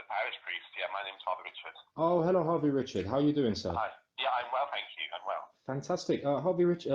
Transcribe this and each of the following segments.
parish priest. Yeah, my name's Father Richard. Oh, hello, Harvey Richard. How are you doing, sir? Hi. Yeah, I'm well, thank you. I'm well. Fantastic. Harvey Richard,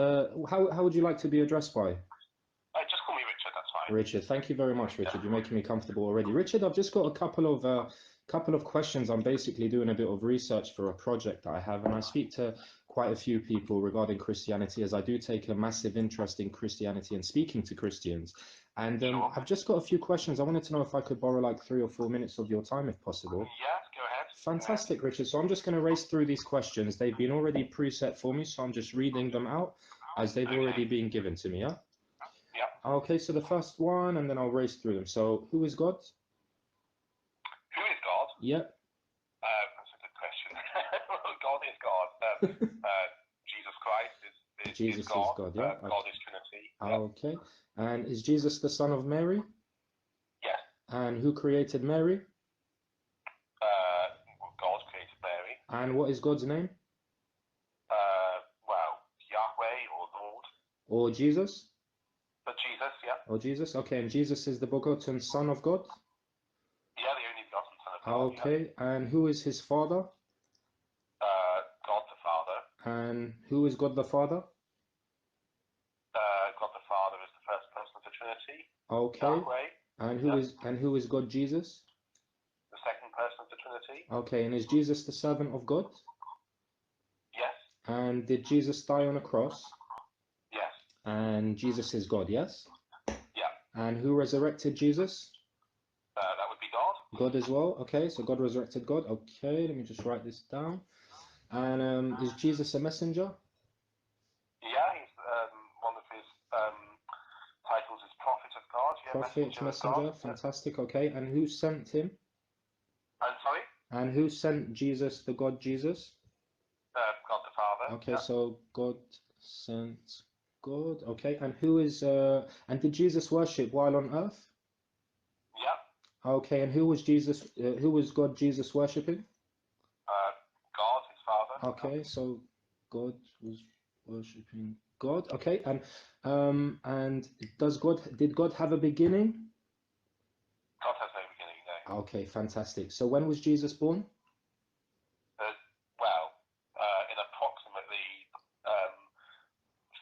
how would you like to be addressed by? Just call me Richard, that's fine. Richard, thank you very much, Richard. You're making me comfortable already. Richard, I've just got a couple of questions. I'm basically doing a bit of research for a project that I have, and I speak to quite a few people regarding Christianity, as I do take a massive interest in Christianity and speaking to Christians. And Sure. I've just got a few questions. I wanted to know if I could borrow like 3 or 4 minutes of your time, if possible. Yeah, go ahead. Fantastic, Richard. So I'm just going to race through these questions. They've been already preset for me, so I'm just reading them out as they've already been given to me, yeah? Yeah. Okay, so the first one, and then I'll race through them. So, who is God? Who is God? Yep. That's a good question. God is God. Jesus Christ is Jesus God. is God, yeah? God is Trinity. Okay. And is Jesus the son of Mary? Yes. And who created Mary? God created Mary. And what is God's name? Well, Yahweh or Lord. Or Jesus? But Jesus, yeah. Or Jesus? Okay, and Jesus is the begotten Son of God? Yeah, the only begotten Son of God. Okay, and who is his Father? God the Father. And who is God the Father? God the Father is the first person of the Trinity. Okay. Yahweh. And who is God Jesus? The second person of the Trinity. Okay, and is Jesus the servant of God? Yes. And did Jesus die on a cross? Yes. And Jesus is God, yes? Yeah. And who resurrected Jesus? That would be God. God as well. Okay, so God resurrected God. Okay, let me just write this down. And is Jesus a messenger? Yeah, he's one of his titles is Prophet of God. Yeah, Prophet, messenger. of God. Fantastic. Okay, and who sent him? I'm sorry? And who sent Jesus, the God Jesus? God the Father. Okay, so God sent God. Okay, and who is and did Jesus worship while on earth? Yeah. Okay, and who was Jesus? Who was God Jesus worshipping? God, his Father. Okay, so God was worshipping God. Okay, and did God have a beginning? God has no beginning, no. Okay, fantastic. So when was Jesus born? Well, in approximately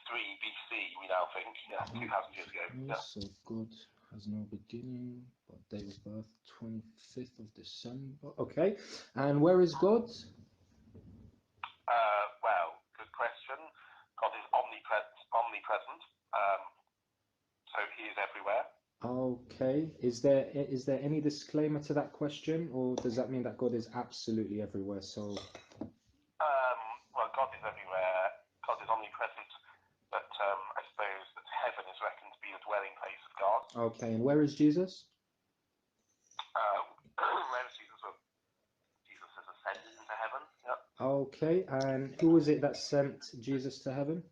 3 BC, we now think. Yeah, 2,000 years ago. Okay, Yeah. so God has no beginning, but date of birth 25th of December. Okay, and where is God? Well, good question. God is omnipresent. So he is everywhere. Okay, is there any disclaimer to that question, or does that mean that God is absolutely everywhere? So, Well, God is everywhere. God is omnipresent, but I suppose that heaven is reckoned to be the dwelling place of God. okay, and where is Jesus? Where is Jesus? Well, Jesus has ascended into heaven. Yep. Okay, and who was it that sent Jesus to heaven?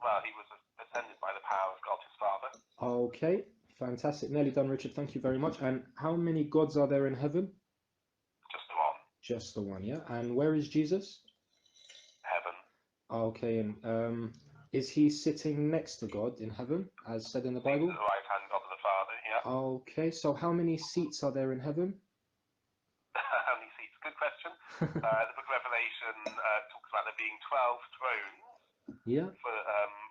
Well, he was ascended by the power of God his Father. Okay, fantastic. Nearly done, Richard. Thank you very much. And how many gods are there in heaven? Just the one. Just the one, yeah. And where is Jesus? Heaven. Okay, and is he sitting next to God in heaven, as said in the Bible? The right hand God of the Father, yeah. Okay, so how many seats are there in heaven? How many seats? Good question. The book of Revelation talks about there being 12 thrones. Yeah.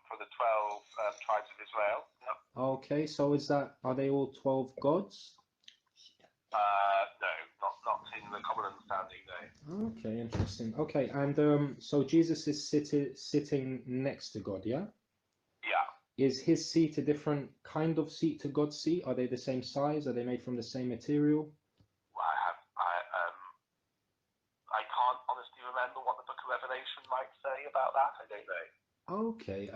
For the 12 tribes of Israel. Yep. Okay, so are they all 12 gods? No, not in the common understanding, no. Okay, interesting. Okay, and so Jesus is sitting next to God, yeah? Yeah. Is his seat a different kind of seat to God's seat? Are they the same size? Are they made from the same material? I can't honestly remember what the book of Revelation might say about that. I don't know. Okay,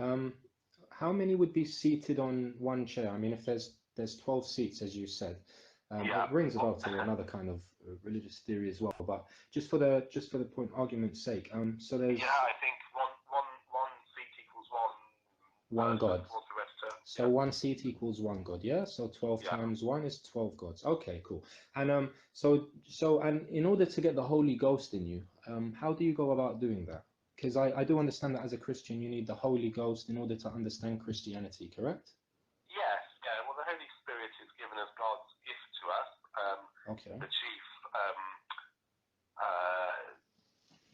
how many would be seated on one chair? I mean, if there's 12 seats, as you said, Yeah. it rings a bell to another kind of religious theory as well. But just for the point argument's sake, so there's I think one seat equals one God. So yeah. one seat equals one God, yeah? So 12 times one is 12 gods. Okay, cool. And so and in order to get the Holy Ghost in you, how do you go about doing that? Because I do understand that as a Christian you need the Holy Ghost in order to understand Christianity, correct? Yes, yeah. Well, the Holy Spirit Spirit is given as God's gift to us. Okay. The chief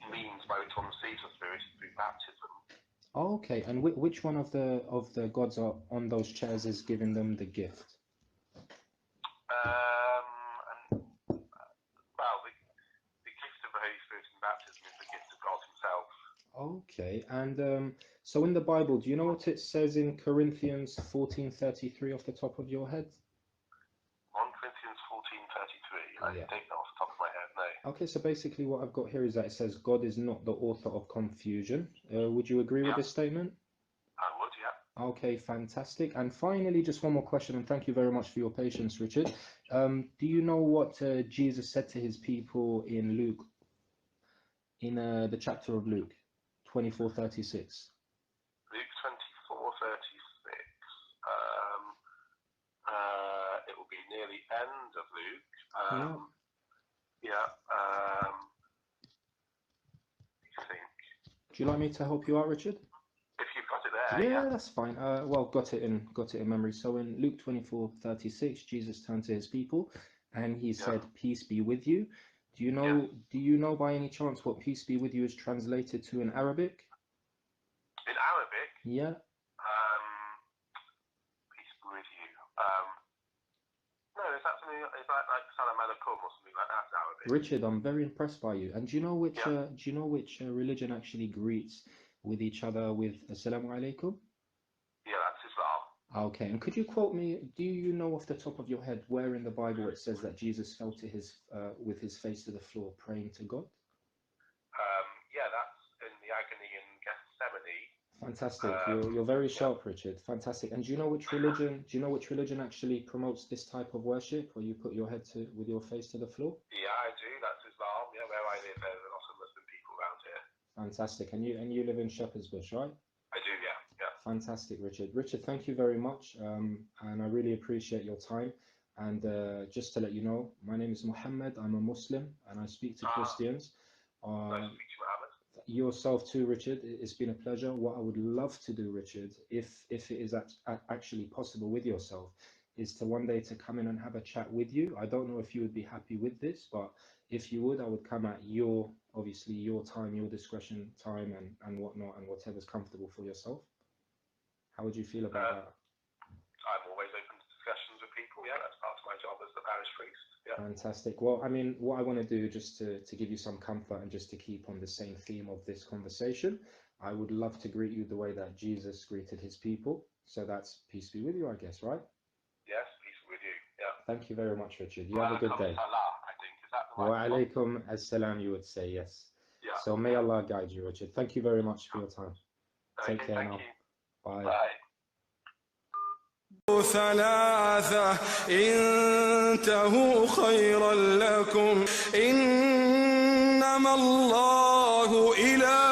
means by which one receives the Spirit is through baptism. Okay, and which one of the gods are on those chairs is giving them the gift? Well, the gift of the Holy Spirit in baptism is the gift of God Himself. Okay, and so in the Bible, do you know what it says in Corinthians 14:33 off the top of your head? 1 Corinthians 14:33. I Yeah. don't know off the top of my head, no. Okay, so basically what I've got here is that it says God is not the author of confusion. Would you agree with Yeah. this statement? I would, yeah. Okay, fantastic. And finally, just one more question, and thank you very much for your patience, Richard. Do you know what Jesus said to his people in Luke, in the chapter of Luke, 24:36? Luke 24:36. It will be near the end of Luke. Yeah. I think. Do you like me to help you out, Richard? If you've got it there, Yeah, that's fine. Well, got it in memory. So in Luke 24:36, Jesus turned to his people and he said, "Peace be with you." Do you know by any chance what "peace be with you" is translated to in Arabic? In Arabic? Yeah. Peace be with you. No, is that something? Is that like Salam alaikum or something like that? Arabic. Richard, I'm very impressed by you. And do you know which religion actually greets with each other with Assalamu alaikum? Yeah, that's Islam. Okay, and could you quote me, do you know off the top of your head where in the Bible it says that Jesus fell to with his face to the floor praying to God? Yeah, that's in the agony in Gethsemane. Fantastic. You're very sharp, Richard. Fantastic. And do you know which religion actually promotes this type of worship, where you put your head with your face to the floor? Yeah, I do. That's Islam. Yeah, where I live, there's a lot of Muslim people around here. Fantastic. And you live in Shepherd's Bush, right? I do, yeah. Fantastic, Richard. Richard, thank you very much, and I really appreciate your time. And just to let you know, my name is Mohammed. I'm a Muslim, and I speak to Christians. Nice to meet you, Mohammed. Yourself too, Richard. It's been a pleasure. What I would love to do, Richard, if it is actually possible with yourself, is to one day to come in and have a chat with you. I don't know if you would be happy with this, but if you would, I would come at obviously your time, your discretion time, and whatnot, and whatever's comfortable for yourself. How would you feel about that? I'm always open to discussions with people. Yeah, that's part of my job as the parish priest. Yeah. Fantastic. Well, I mean, what I want to do, just to give you some comfort and just to keep on the same theme of this conversation, I would love to greet you the way that Jesus greeted his people. So that's peace be with you, I guess, right? Yes, peace be with you. Yeah. Thank you very much, Richard. You have a good day. I think. Is that the Wa right one? alaikum assalam, you would say, yes. Yeah. So may Allah guide you, Richard. Thank you very much for your time. Take care Thank now. you. Bye. Bye. ثلاثة انتهوا خيرا لكم إنما الله إله